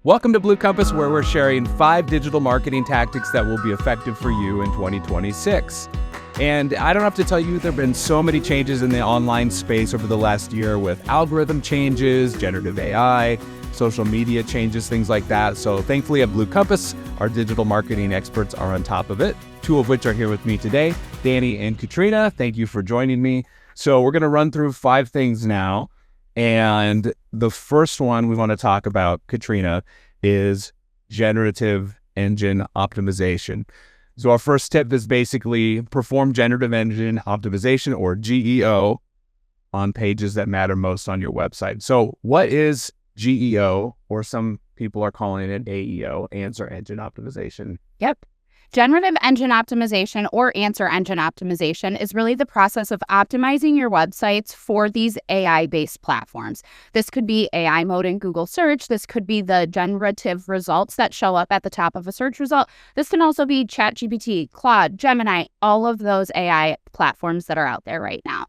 Welcome to Blue Compass, where we're sharing 5 digital marketing tactics that will be effective for you in 2026. And I don't have to tell you, there have been so many changes in the online space over the last year with algorithm changes, generative AI, social media changes, things like that. So thankfully at Blue Compass, our digital marketing experts are on top of it, 2 of which are here with me today, Danny and Katrina. Thank you for joining me. So we're going to run through 5 things now. And the first one we want to talk about, Katrina, is Generative Engine Optimization. So our first tip is basically perform Generative Engine Optimization, or GEO, on pages that matter most on your website. So what is GEO, or some people are calling it AEO, Answer Engine Optimization? Yep. Generative Engine Optimization, or Answer Engine Optimization, is really the process of optimizing your websites for these AI-based platforms. This could be AI mode in Google search. This could be the generative results that show up at the top of a search result. This can also be ChatGPT, Claude, Gemini, all of those AI platforms that are out there right now.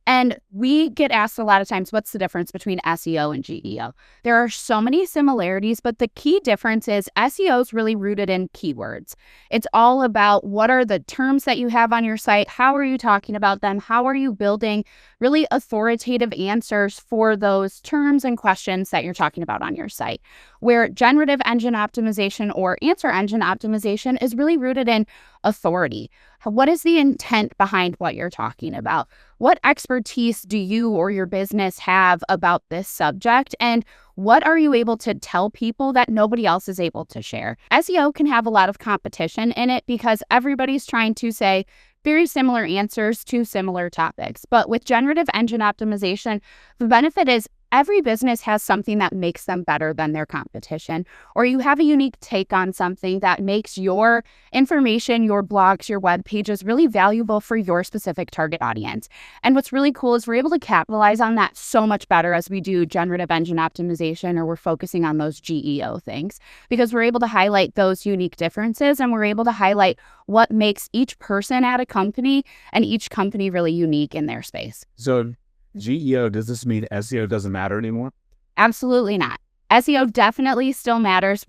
And we get asked a lot of times, what's the difference between SEO and GEO? There are so many similarities, but the key difference is SEO is really rooted in keywords. It's all about what are the terms that you have on your site, how are you talking about them, how are you building really authoritative answers for those terms and questions that you're talking about on your site. Where Generative Engine Optimization, or Answer Engine Optimization, is really rooted in authority. What is the intent behind what you're talking about? What expertise do you or your business have about this subject? And what are you able to tell people that nobody else is able to share? SEO can have a lot of competition in it because everybody's trying to say very similar answers to similar topics. But with Generative Engine Optimization, the benefit is every business has something that makes them better than their competition, or you have a unique take on something that makes your information, your blogs, your web pages really valuable for your specific target audience. And what's really cool is we're able to capitalize on that so much better as we do Generative Engine Optimization, or we're focusing on those GEO things, because we're able to highlight those unique differences, and we're able to highlight what makes each person at a company and each company really unique in their space. So GEO, does this mean SEO doesn't matter anymore? Absolutely not. SEO definitely still matters.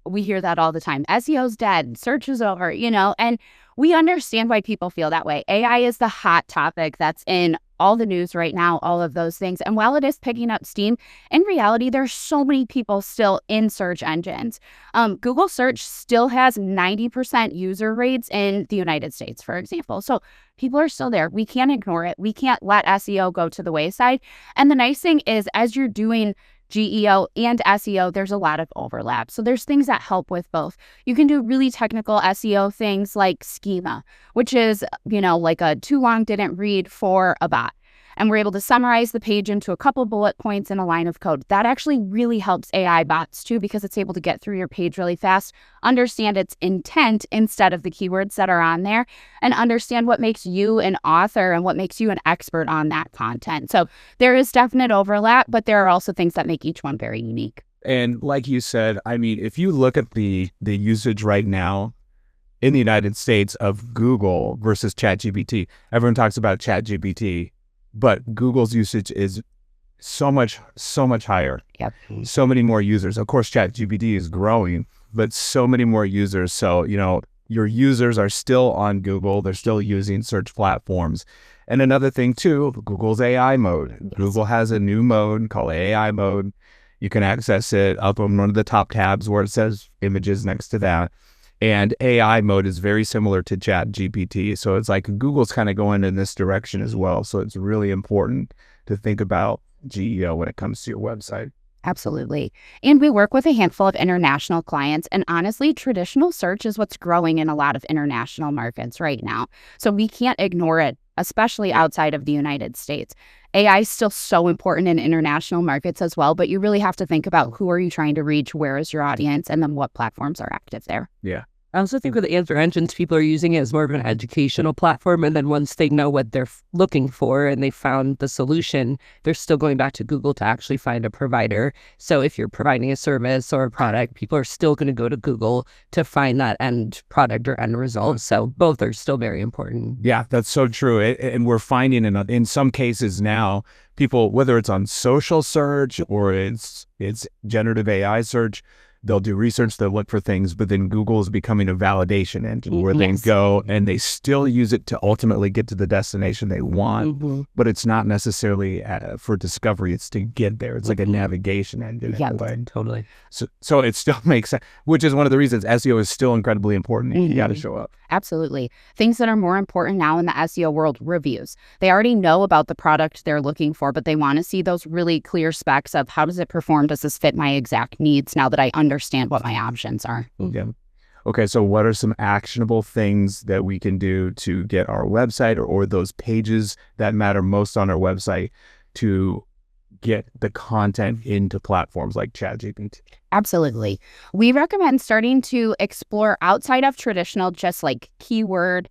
We hear that all the time. SEO's dead. Search is over, and we understand why people feel that way. AI is the hot topic that's in all the news right now, all of those things. And while it is picking up steam, in reality, there's so many people still in search engines. Google search still has 90% user rates in the United States, for example. So people are still there. We can't ignore it. We can't let SEO go to the wayside. And the nice thing is, as you're doing GEO and SEO, there's a lot of overlap. So there's things that help with both. You can do really technical SEO things like schema, which is, like a too long didn't read for a bot. And we're able to summarize the page into a couple bullet points in a line of code. That actually really helps AI bots too, because it's able to get through your page really fast, understand its intent instead of the keywords that are on there, and understand what makes you an author and what makes you an expert on that content. So there is definite overlap, but there are also things that make each one very unique. And like you said, I mean, if you look at the usage right now in the United States of Google versus ChatGPT, everyone talks about ChatGPT, but Google's usage is so much higher. Yep. So many more users. Of course, ChatGPT is growing, but so many more users. So, your users are still on Google. They're still using search platforms. And another thing too, Google's AI mode. Yes. Google has a new mode called AI mode. You can access it up on one of the top tabs where it says images next to that. And AI mode is very similar to ChatGPT. So it's like Google's kind of going in this direction as well. So it's really important to think about GEO when it comes to your website. Absolutely. And we work with a handful of international clients. And honestly, traditional search is what's growing in a lot of international markets right now. So we can't ignore it, especially outside of the United States. AI is still so important in international markets as well, but you really have to think about who are you trying to reach, where is your audience, and then what platforms are active there. Yeah. I also think with answer engines, people are using it as more of an educational platform. And then once they know what they're looking for and they found the solution, they're still going back to Google to actually find a provider. So if you're providing a service or a product, people are still going to go to Google to find that end product or end result. So both are still very important. Yeah, that's so true. And we're finding in some cases now, people, whether it's on social search or it's generative AI search, they'll do research, they'll look for things, but then Google is becoming a validation engine where they go and they still use it to ultimately get to the destination they want, but it's not necessarily for discovery, it's to get there. It's like a navigation engine. Yeah, totally. So it still makes sense, which is one of the reasons SEO is still incredibly important. You got to show up. Absolutely. Things that are more important now in the SEO world, reviews. They already know about the product they're looking for, but they want to see those really clear specs of how does it perform? Does this fit my exact needs now that I understand what my options are? Yeah. Okay, so what are some actionable things that we can do to get our website or those pages that matter most on our website to get the content into platforms like ChatGPT? Absolutely. We recommend starting to explore outside of traditional, just like keyword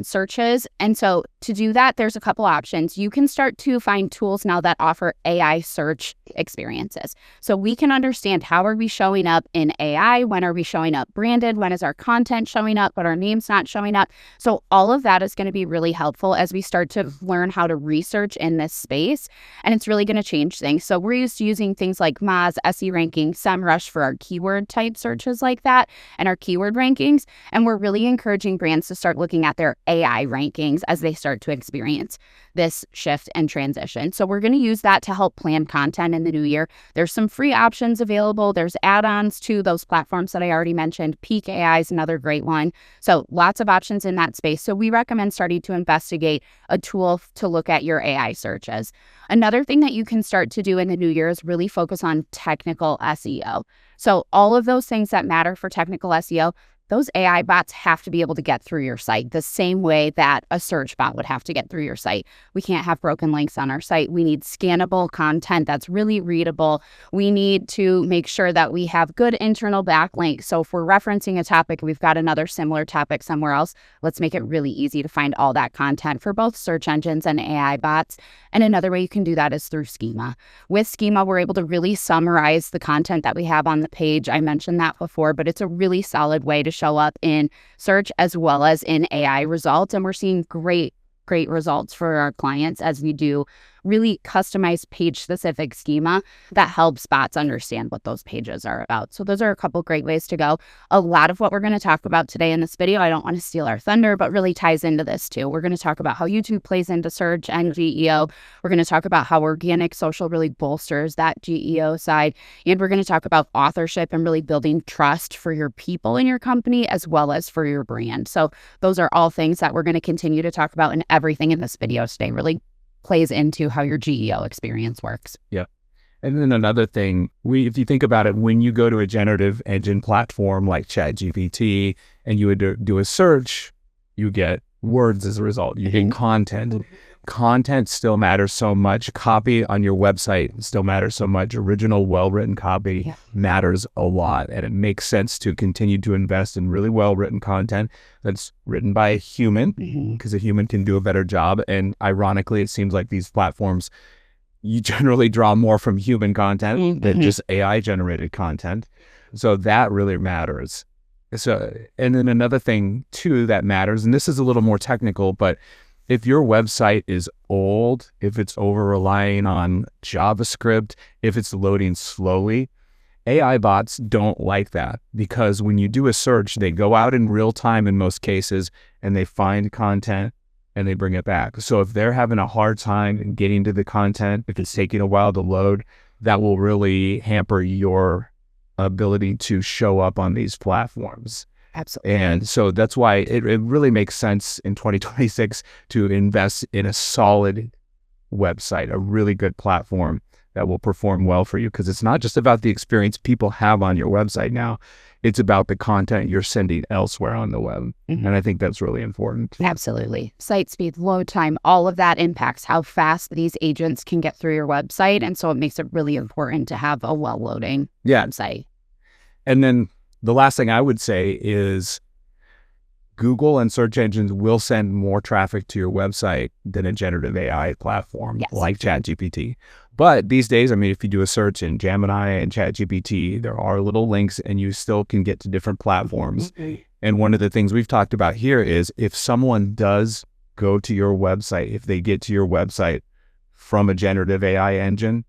searches. And so to do that, there's a couple options. You can start to find tools now that offer AI search experiences. So we can understand how are we showing up in AI? When are we showing up branded? When is our content showing up, but our name's not showing up? So all of that is going to be really helpful as we start to learn how to research in this space. And it's really going to change things. So we're used to using things like Moz, SE ranking, SEMrush for our keyword type searches like that and our keyword rankings. And we're really encouraging brands to start looking at their AI rankings as they start to experience this shift and transition. So we're going to use that to help plan content in the new year. There's some free options available. There's add-ons to those platforms that I already mentioned. Peak AI is another great one. So lots of options in that space. So we recommend starting to investigate a tool to look at your AI searches. Another thing that you can start to do in the new year is really focus on technical SEO. So all of those things that matter for technical SEO, those AI bots have to be able to get through your site the same way that a search bot would have to get through your site. We can't have broken links on our site. We need scannable content that's really readable. We need to make sure that we have good internal backlinks. So if we're referencing a topic, we've got another similar topic somewhere else, let's make it really easy to find all that content for both search engines and AI bots. And another way you can do that is through schema. With schema, we're able to really summarize the content that we have on the page. I mentioned that before, but it's a really solid way to show up in search as well as in AI results. And we're seeing great results for our clients as we do really customized page-specific schema that helps bots understand what those pages are about. So those are a couple great ways to go. A lot of what we're going to talk about today in this video, I don't want to steal our thunder, but really ties into this too. We're going to talk about how YouTube plays into search and GEO. We're going to talk about how organic social really bolsters that GEO side. And we're going to talk about authorship and really building trust for your people in your company as well as for your brand. So those are all things that we're going to continue to talk about, and everything in this video today really plays into how your GEO experience works. Yeah. And then another thing, if you think about it, when you go to a generative engine platform like ChatGPT and you would do a search, you get words as a result. You get content. Content still matters so much. Copy on your website still matters so much. Original, well-written copy matters a lot. And it makes sense to continue to invest in really well-written content that's written by a human, because a human can do a better job. And ironically, it seems like these platforms, you generally draw more from human content than just AI-generated content. So that really matters. So, and then another thing too that matters, and this is a little more technical, but if your website is old, if it's over-relying on JavaScript, if it's loading slowly, AI bots don't like that, because when you do a search, they go out in real time in most cases, and they find content and they bring it back. So if they're having a hard time getting to the content, if it's taking a while to load, that will really hamper your ability to show up on these platforms. Absolutely. And so that's why it really makes sense in 2026 to invest in a solid website, a really good platform that will perform well for you, because it's not just about the experience people have on your website now. It's about the content you're sending elsewhere on the web. And I think that's really important. Absolutely. Site speed, load time, all of that impacts how fast these agents can get through your website. And so it makes it really important to have a well-loading website. And then the last thing I would say is Google and search engines will send more traffic to your website than a generative AI platform like ChatGPT. But these days, I mean, if you do a search in Gemini and ChatGPT, there are little links and you still can get to different platforms. And one of the things we've talked about here is if someone does go to your website, if they get to your website from a generative AI engine,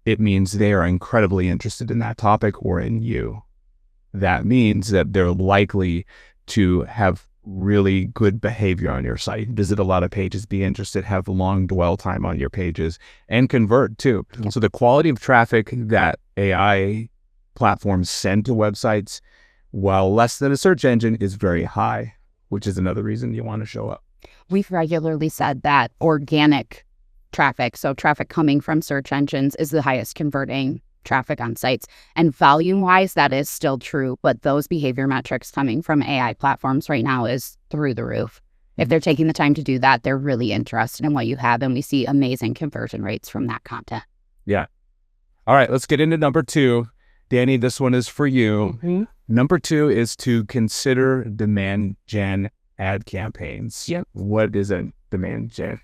it means they are incredibly interested in that topic or in you. that means that they're likely to have really good behavior on your site, visit a lot of pages, be interested, have long dwell time on your pages, and convert too. Yeah. So the quality of traffic that AI platforms send to websites, while less than a search engine, is very high, which is another reason you want to show up. We've regularly said that organic traffic, so traffic coming from search engines, is the highest converting traffic on sites. And volume-wise, that is still true, but those behavior metrics coming from AI platforms right now is through the roof. If they're taking the time to do that, they're really interested in what you have, and we see amazing conversion rates from that content. Yeah. All right, let's get into number 2. Danny, this one is for you. Mm-hmm. Number 2 is to consider demand gen ad campaigns. Yep. What is a demand gen?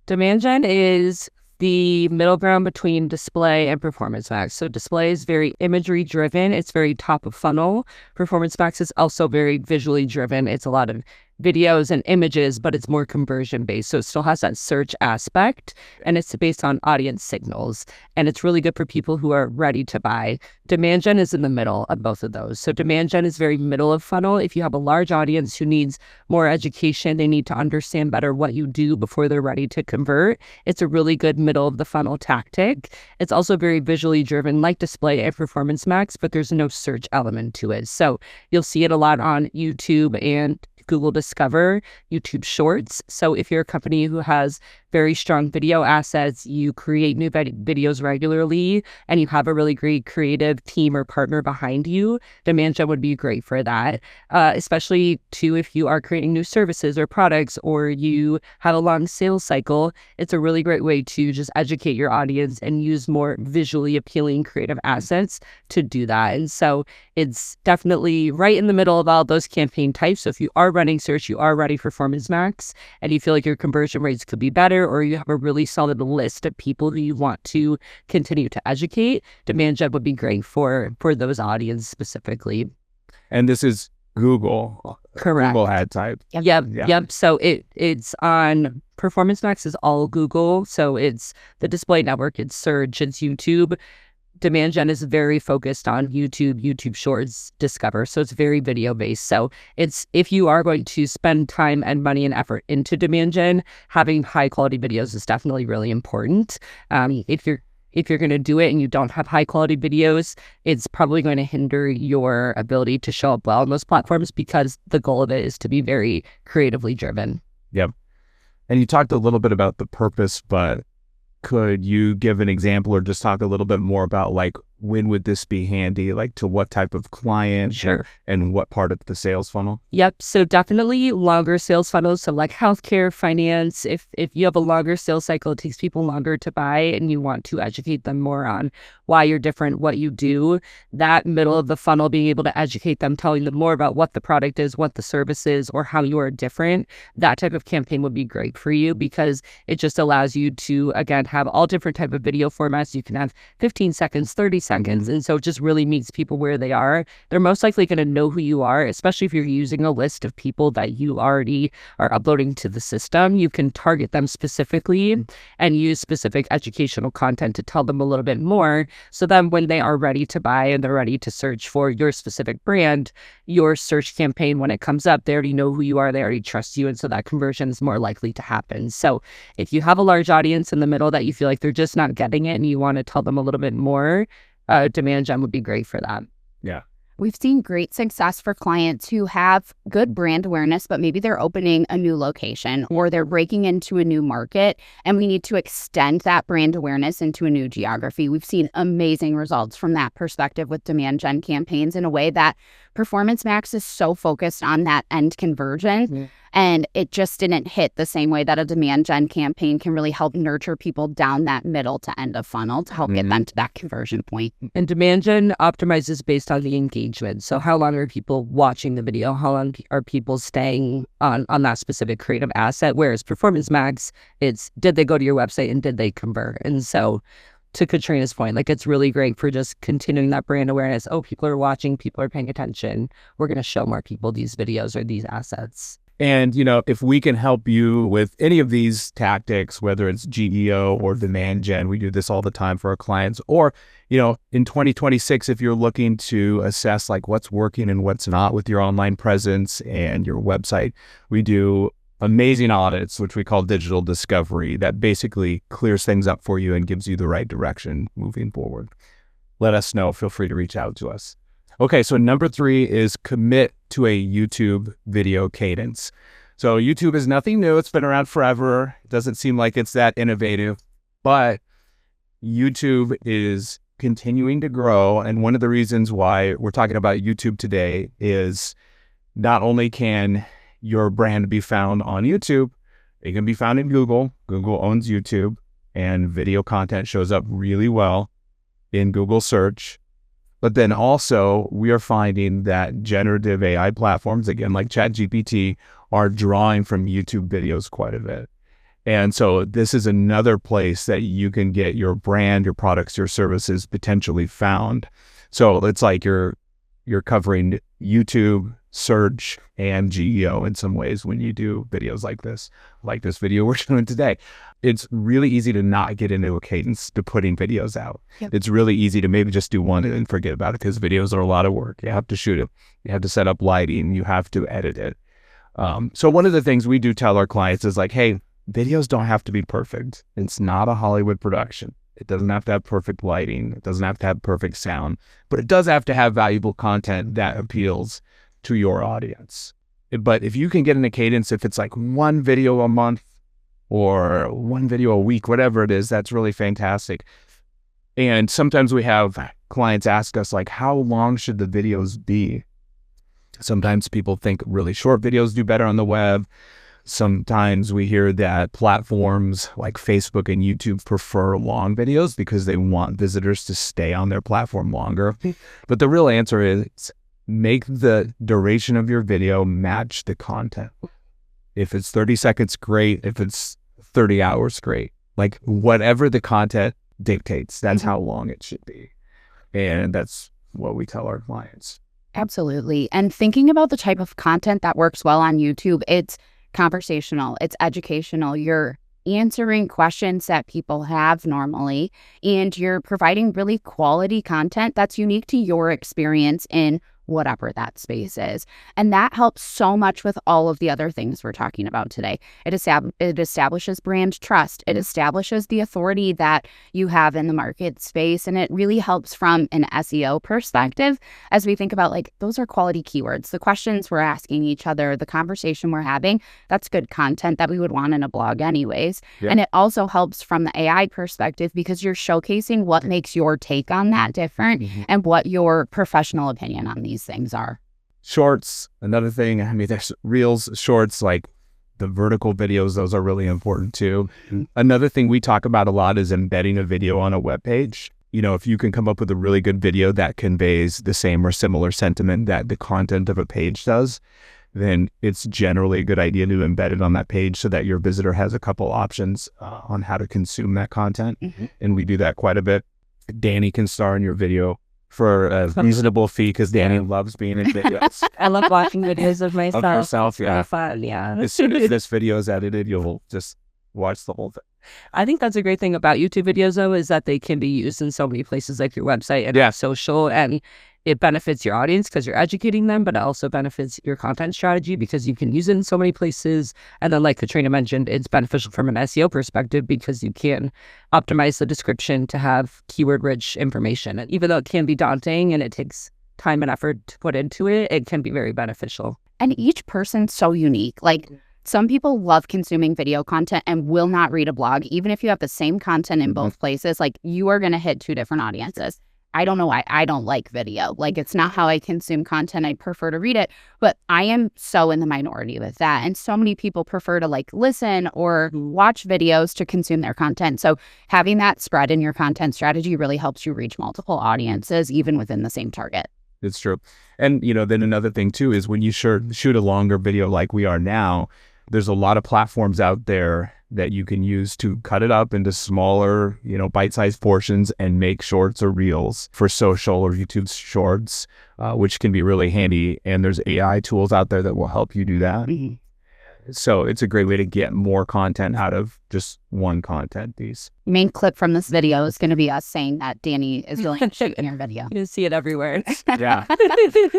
Demand gen is the middle ground between display and performance max. So display is very imagery driven. It's very top of funnel. Performance max is also very visually driven. It's a lot of videos and images, but it's more conversion based. So it still has that search aspect, and it's based on audience signals. And it's really good for people who are ready to buy. Demand gen is in the middle of both of those. So demand gen is very middle of funnel. If you have a large audience who needs more education, they need to understand better what you do before they're ready to convert. It's a really good middle of the funnel tactic. It's also very visually driven, like display and performance max, but there's no search element to it. So you'll see it a lot on YouTube and Google Discover, YouTube Shorts. So if you're a company who has very strong video assets, you create new videos regularly, and you have a really great creative team or partner behind you, demand gen would be great for that. Especially too, if you are creating new services or products, or you have a long sales cycle, it's a really great way to just educate your audience and use more visually appealing creative assets to do that. And so it's definitely right in the middle of all those campaign types. So if you are running search, you are running performance max, and you feel like your conversion rates could be better, or you have a really solid list of people who you want to continue to educate, demand gen would be great for those audience specifically. And this is Google. Correct. Google ad type. Yep. So it's on Performance Max is all Google. So it's the display network, it's search, it's YouTube. Demand gen is very focused on YouTube Shorts, Discover. So it's very video based. So it's, if you are going to spend time and money and effort into demand gen, having high quality videos is definitely really important. If you're going to do it and you don't have high quality videos, it's probably going to hinder your ability to show up well on those platforms, because the goal of it is to be very creatively driven. Yep. And you talked a little bit about the purpose, but could you give an example or just talk a little bit more about, like, when would this be handy, like to what type of client? Sure. And what part of the sales funnel? Yep. So definitely longer sales funnels. So like healthcare, finance, if you have a longer sales cycle, it takes people longer to buy, and you want to educate them more on why you're different, what you do, that middle of the funnel, being able to educate them, telling them more about what the product is, what the service is, or how you are different, that type of campaign would be great for you, because it just allows you to, again, have all different type of video formats. You can have 15 seconds, 30 seconds. And so it just really meets people where they are. They're most likely going to know who you are, especially if you're using a list of people that you already are uploading to the system. You can target them specifically and use specific educational content to tell them a little bit more. So then when they are ready to buy and they're ready to search for your specific brand, your search campaign, when it comes up, they already know who you are, they already trust you. And so that conversion is more likely to happen. So if you have a large audience in the middle that you feel like they're just not getting it and you want to tell them a little bit more, demand gen would be great for that. Yeah. We've seen great success for clients who have good brand awareness, but maybe they're opening a new location or they're breaking into a new market, and we need to extend that brand awareness into a new geography. We've seen amazing results from that perspective with demand gen campaigns, in a way that Performance Max is so focused on that end conversion. Mm-hmm. And it just didn't hit the same way that a demand gen campaign can really help nurture people down that middle to end of funnel to help get them to that conversion point. And demand gen optimizes based on the engagement. So how long are people watching the video? How long are people staying on that specific creative asset? Whereas Performance Max, it's did they go to your website and did they convert? And so to Katrina's point, like, it's really great for just continuing that brand awareness. Oh, people are watching, people are paying attention. We're going to show more people these videos or these assets. And, if we can help you with any of these tactics, whether it's GEO or demand gen, we do this all the time for our clients. Or, in 2026, if you're looking to assess like what's working and what's not with your online presence and your website, we do amazing audits, which we call digital discovery, that basically clears things up for you and gives you the right direction moving forward. Let us know. Feel free to reach out to us. Okay, so number 3 is commit to a YouTube video cadence. So YouTube is nothing new. It's been around forever. It doesn't seem like it's that innovative, but YouTube is continuing to grow. And one of the reasons why we're talking about YouTube today is not only can your brand be found on YouTube, it can be found in Google. Google owns YouTube, and video content shows up really well in Google search. But then also we are finding that generative AI platforms, again, like ChatGPT, are drawing from YouTube videos quite a bit. And so this is another place that you can get your brand, your products, your services potentially found. So it's like you're covering YouTube, search, and GEO in some ways when you do videos like this video we're doing today. It's really easy to not get into a cadence to putting videos out. Yep. It's really easy to maybe just do one and forget about it, because videos are a lot of work. You have to shoot it. You have to set up lighting. You have to edit it. So one of the things we do tell our clients is like, hey, videos don't have to be perfect. It's not a Hollywood production. It doesn't have to have perfect lighting. It doesn't have to have perfect sound, but it does have to have valuable content that appeals to your audience. But if you can get in a cadence, if it's like one video a month or one video a week, whatever it is, that's really fantastic. And sometimes we have clients ask us like, how long should the videos be? Sometimes people think really short videos do better on the web. Sometimes we hear that platforms like Facebook and YouTube prefer long videos because they want visitors to stay on their platform longer. But the real answer is make the duration of your video match the content. If it's 30 seconds, great. If it's 30 hours, great. Like whatever the content dictates, that's how long it should be. And that's what we tell our clients. Absolutely. And thinking about the type of content that works well on YouTube, it's conversational, it's educational. You're answering questions that people have normally, and you're providing really quality content that's unique to your experience in whatever that space is. And that helps so much with all of the other things we're talking about today. It establishes brand trust. It establishes the authority that you have in the market space. And it really helps from an SEO perspective as we think about like, those are quality keywords. The questions we're asking each other, the conversation we're having, that's good content that we would want in a blog anyways. Yeah. And it also helps from the AI perspective because you're showcasing what makes your take on that different and what your professional opinion on these things are. Shorts, another thing. I mean, there's reels, shorts, like the vertical videos, those are really important too. Another thing we talk about a lot is embedding a video on a web page. If you can come up with a really good video that conveys the same or similar sentiment that the content of a page does, then it's generally a good idea to embed it on that page so that your visitor has a couple options on how to consume that content. And we do that quite a bit. Danny can star in your video for a reasonable fee because Danny loves being in videos. I love watching videos of myself. Of yourself, yeah. It's fun, yeah. As soon as this video is edited, you'll just watch the whole thing. I think that's a great thing about YouTube videos, though, is that they can be used in so many places like your website and social, and it benefits your audience because you're educating them, but it also benefits your content strategy because you can use it in so many places. And then like Katrina mentioned, it's beneficial from an SEO perspective because you can optimize the description to have keyword-rich information. And even though it can be daunting and it takes time and effort to put into it, it can be very beneficial. And each person's so unique. Like some people love consuming video content and will not read a blog. Even if you have the same content in both places, like you are going to hit two different audiences. I don't know why I don't like video. Like it's not how I consume content. I prefer to read it, but I am so in the minority with that. And so many people prefer to like listen or watch videos to consume their content. So having that spread in your content strategy really helps you reach multiple audiences, even within the same target. It's true. And, then another thing too is when you shoot a longer video like we are now, there's a lot of platforms out there that you can use to cut it up into smaller, bite-sized portions and make shorts or reels for social or YouTube shorts, which can be really handy. And there's AI tools out there that will help you do that. So it's a great way to get more content out of just one content piece. Main clip from this video is going to be us saying that Danny is willing to shoot in your video. You see it everywhere. Yeah.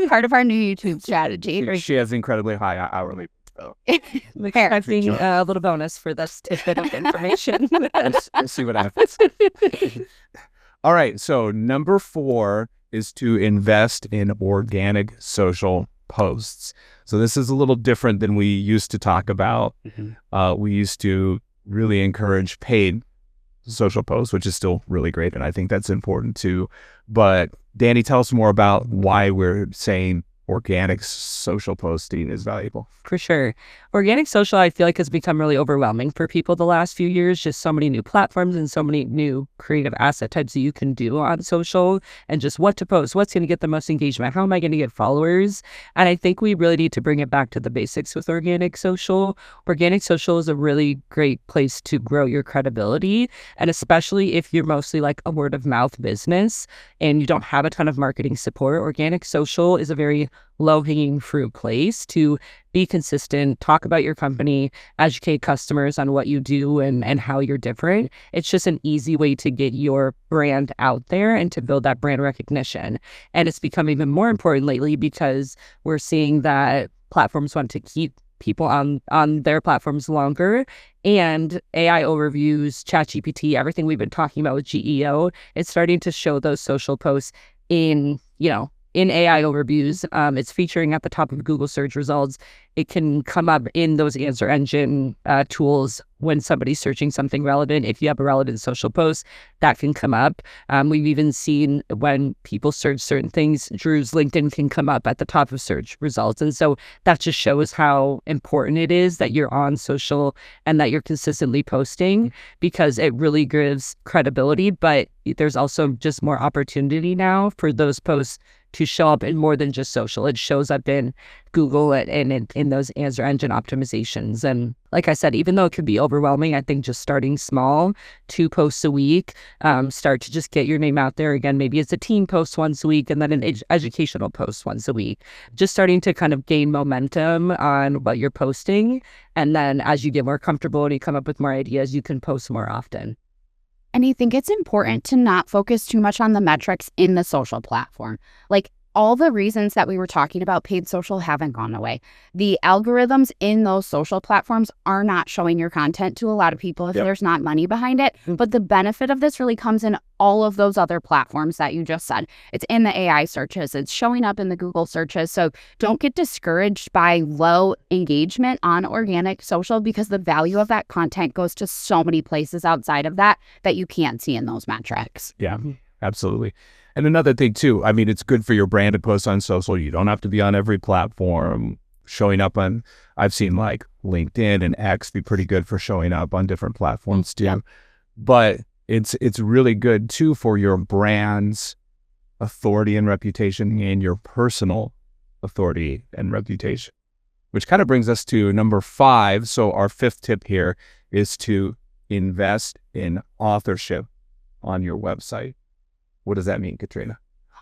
Part of our new YouTube strategy. She has incredibly high hourly. So. Expecting a little bonus for this tidbit of information. We'll see what happens. All right. So number 4 is to invest in organic social posts. So this is a little different than we used to talk about. We used to really encourage paid social posts, which is still really great. And I think that's important too. But Danny, tell us more about why we're saying organic social posting is valuable. For sure. Organic social, I feel like, has become really overwhelming for people the last few years. Just so many new platforms and so many new creative asset types that you can do on social, and just what to post, what's going to get the most engagement, how am I going to get followers? And I think we really need to bring it back to the basics with organic social. Organic social is a really great place to grow your credibility. And especially if you're mostly like a word of mouth business and you don't have a ton of marketing support, organic social is a very low-hanging fruit place to be consistent, talk about your company, educate customers on what you do and how you're different. It's just an easy way to get your brand out there and to build that brand recognition. And it's become even more important lately because we're seeing that platforms want to keep people on their platforms longer, and AI overviews, ChatGPT, everything we've been talking about with GEO, it's starting to show those social posts in AI overviews. It's featuring at the top of Google search results. It can come up in those answer engine tools when somebody's searching something relevant. If you have a relevant social post, that can come up. We've even seen when people search certain things, Drew's LinkedIn can come up at the top of search results. And so that just shows how important it is that you're on social and that you're consistently posting, because it really gives credibility. But there's also just more opportunity now for those posts to show up in more than just social. It shows up in Google and in those answer engine optimizations. And like I said, even though it could be overwhelming, I think just starting small, 2 posts a week, start to just get your name out there. Again, maybe it's a team post once a week and then an educational post once a week. Just starting to kind of gain momentum on what you're posting. And then as you get more comfortable and you come up with more ideas, you can post more often. And I think it's important to not focus too much on the metrics in the social platform. Like, all the reasons that we were talking about paid social haven't gone away. The algorithms in those social platforms are not showing your content to a lot of people if there's not money behind it. But the benefit of this really comes in all of those other platforms that you just said. It's in the AI searches. It's showing up in the Google searches. So don't get discouraged by low engagement on organic social, because the value of that content goes to so many places outside of that you can't see in those metrics. Yeah, absolutely. And another thing too, I mean, it's good for your brand to post on social. You don't have to be on every platform. Showing up on, I've seen like LinkedIn and X be pretty good for showing up on different platforms too. Yeah. But it's really good too for your brand's authority and reputation and your personal authority and reputation, which kind of brings us to number 5. So our 5th tip here is to invest in authorship on your website. What does that mean, Katrina?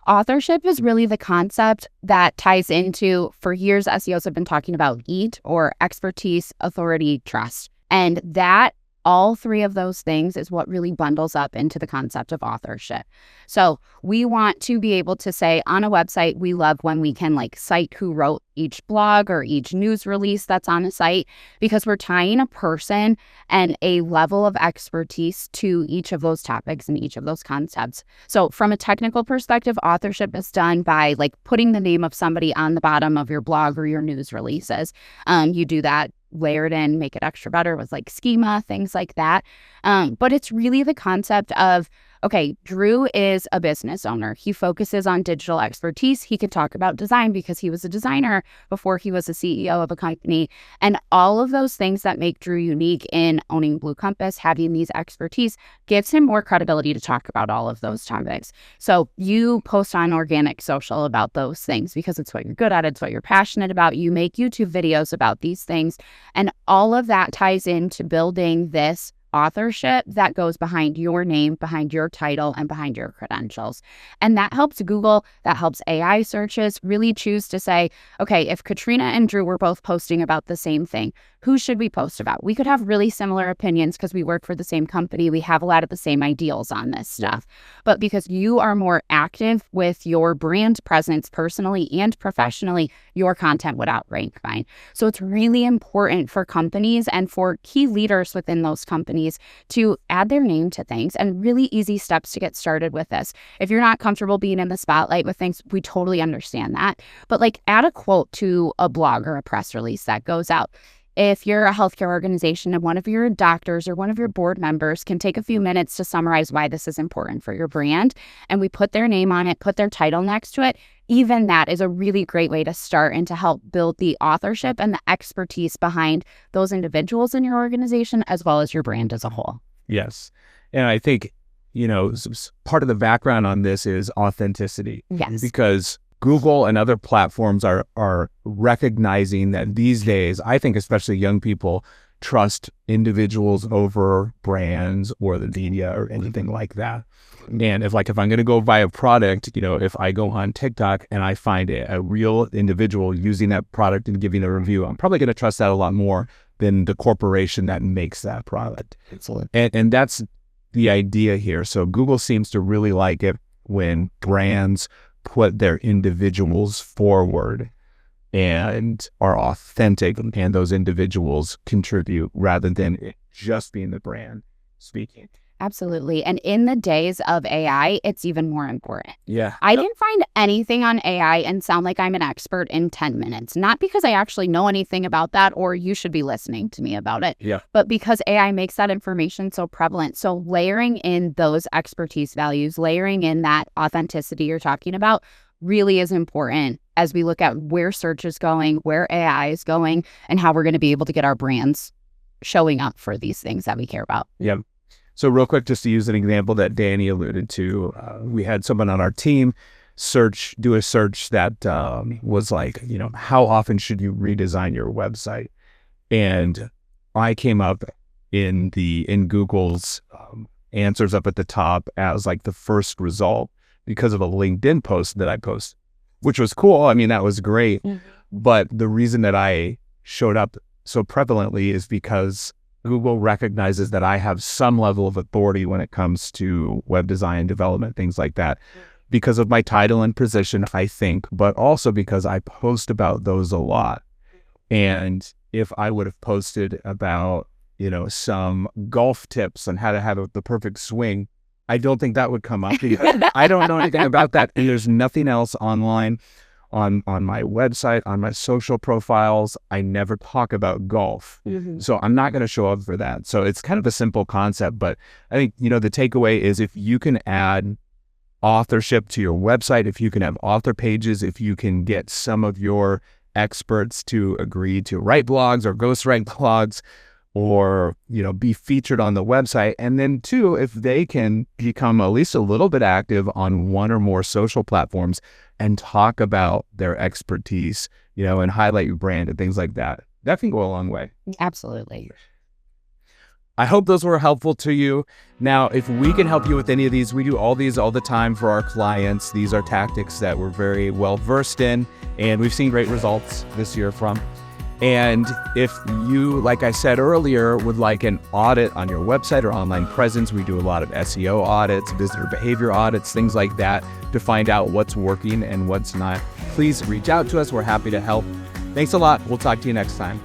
Authorship is really the concept that ties into, for years, SEOs have been talking about EAT, or expertise, authority, trust. And that, all 3 of those things is what really bundles up into the concept of authorship. So we want to be able to say on a website, we love when we can like cite who wrote each blog or each news release that's on a site, because we're tying a person and a level of expertise to each of those topics and each of those concepts. So from a technical perspective, authorship is done by like putting the name of somebody on the bottom of your blog or your news releases. You do that, layer it in, make it extra better with like schema, things like that. But it's really the concept of, okay, Drew is a business owner. He focuses on digital expertise. He can talk about design because he was a designer before he was a CEO of a company. And all of those things that make Drew unique in owning Blue Compass, having these expertise, gives him more credibility to talk about all of those topics. So you post on organic social about those things because it's what you're good at. It's what you're passionate about. You make YouTube videos about these things. And all of that ties into building this authorship that goes behind your name, behind your title, and behind your credentials. And that helps Google, that helps AI searches really choose to say, okay, if Katrina and Drew were both posting about the same thing, who should we post about? We could have really similar opinions because we work for the same company. We have a lot of the same ideals on this stuff. But because you are more active with your brand presence personally and professionally, your content would outrank mine. So it's really important for companies and for key leaders within those companies to add their name to things, and really easy steps to get started with this. If you're not comfortable being in the spotlight with things, we totally understand that. But like, add a quote to a blog or a press release that goes out. If you're a healthcare organization and one of your doctors or one of your board members can take a few minutes to summarize why this is important for your brand, and we put their name on it, put their title next to it, even that is a really great way to start and to help build the authorship and the expertise behind those individuals in your organization, as well as your brand as a whole. Yes. And I think, part of the background on this is authenticity. Yes. Because Google and other platforms are recognizing that these days, I think especially young people trust individuals over brands or the media or anything like that. And if I'm going to go buy a product, if I go on TikTok and I find a real individual using that product and giving a review, I'm probably going to trust that a lot more than the corporation that makes that product. Excellent. And that's the idea here. So Google seems to really like it when brands put their individuals forward and are authentic, and those individuals contribute rather than it just being the brand speaking. Absolutely. And in the days of AI, it's even more important. Yeah. I didn't find anything on AI and sound like I'm an expert in 10 minutes, not because I actually know anything about that or you should be listening to me about it, but because AI makes that information so prevalent. So layering in those expertise values, layering in that authenticity you're talking about really is important as we look at where search is going, where AI is going, and how we're going to be able to get our brands showing up for these things that we care about. Yeah. So real quick, just to use an example that Danny alluded to, we had someone on our team do a search that was like, how often should you redesign your website? And I came up in Google's answers up at the top as like the first result because of a LinkedIn post that I posted, which was cool. I mean, that was great. Mm-hmm. But the reason that I showed up so prevalently is because Google recognizes that I have some level of authority when it comes to web design, development, things like that, because of my title and position, I think, but also because I post about those a lot. And if I would have posted about, some golf tips on how to have the perfect swing, I don't think that would come up because I don't know anything about that. And there's nothing else online on my website, on my social profiles. I never talk about golf. Mm-hmm. So I'm not going to show up for that. So it's kind of a simple concept, but I think, the takeaway is if you can add authorship to your website, if you can have author pages, if you can get some of your experts to agree to write blogs or ghostwrite blogs, or, be featured on the website. And then two, if they can become at least a little bit active on one or more social platforms and talk about their expertise, and highlight your brand and things like that, that can go a long way. Absolutely. I hope those were helpful to you. Now, if we can help you with any of these, we do all these all the time for our clients. These are tactics that we're very well versed in, and we've seen great results this year from. And if you, like I said earlier, would like an audit on your website or online presence, we do a lot of SEO audits, visitor behavior audits, things like that to find out what's working and what's not. Please reach out to us. We're happy to help. Thanks a lot. We'll talk to you next time.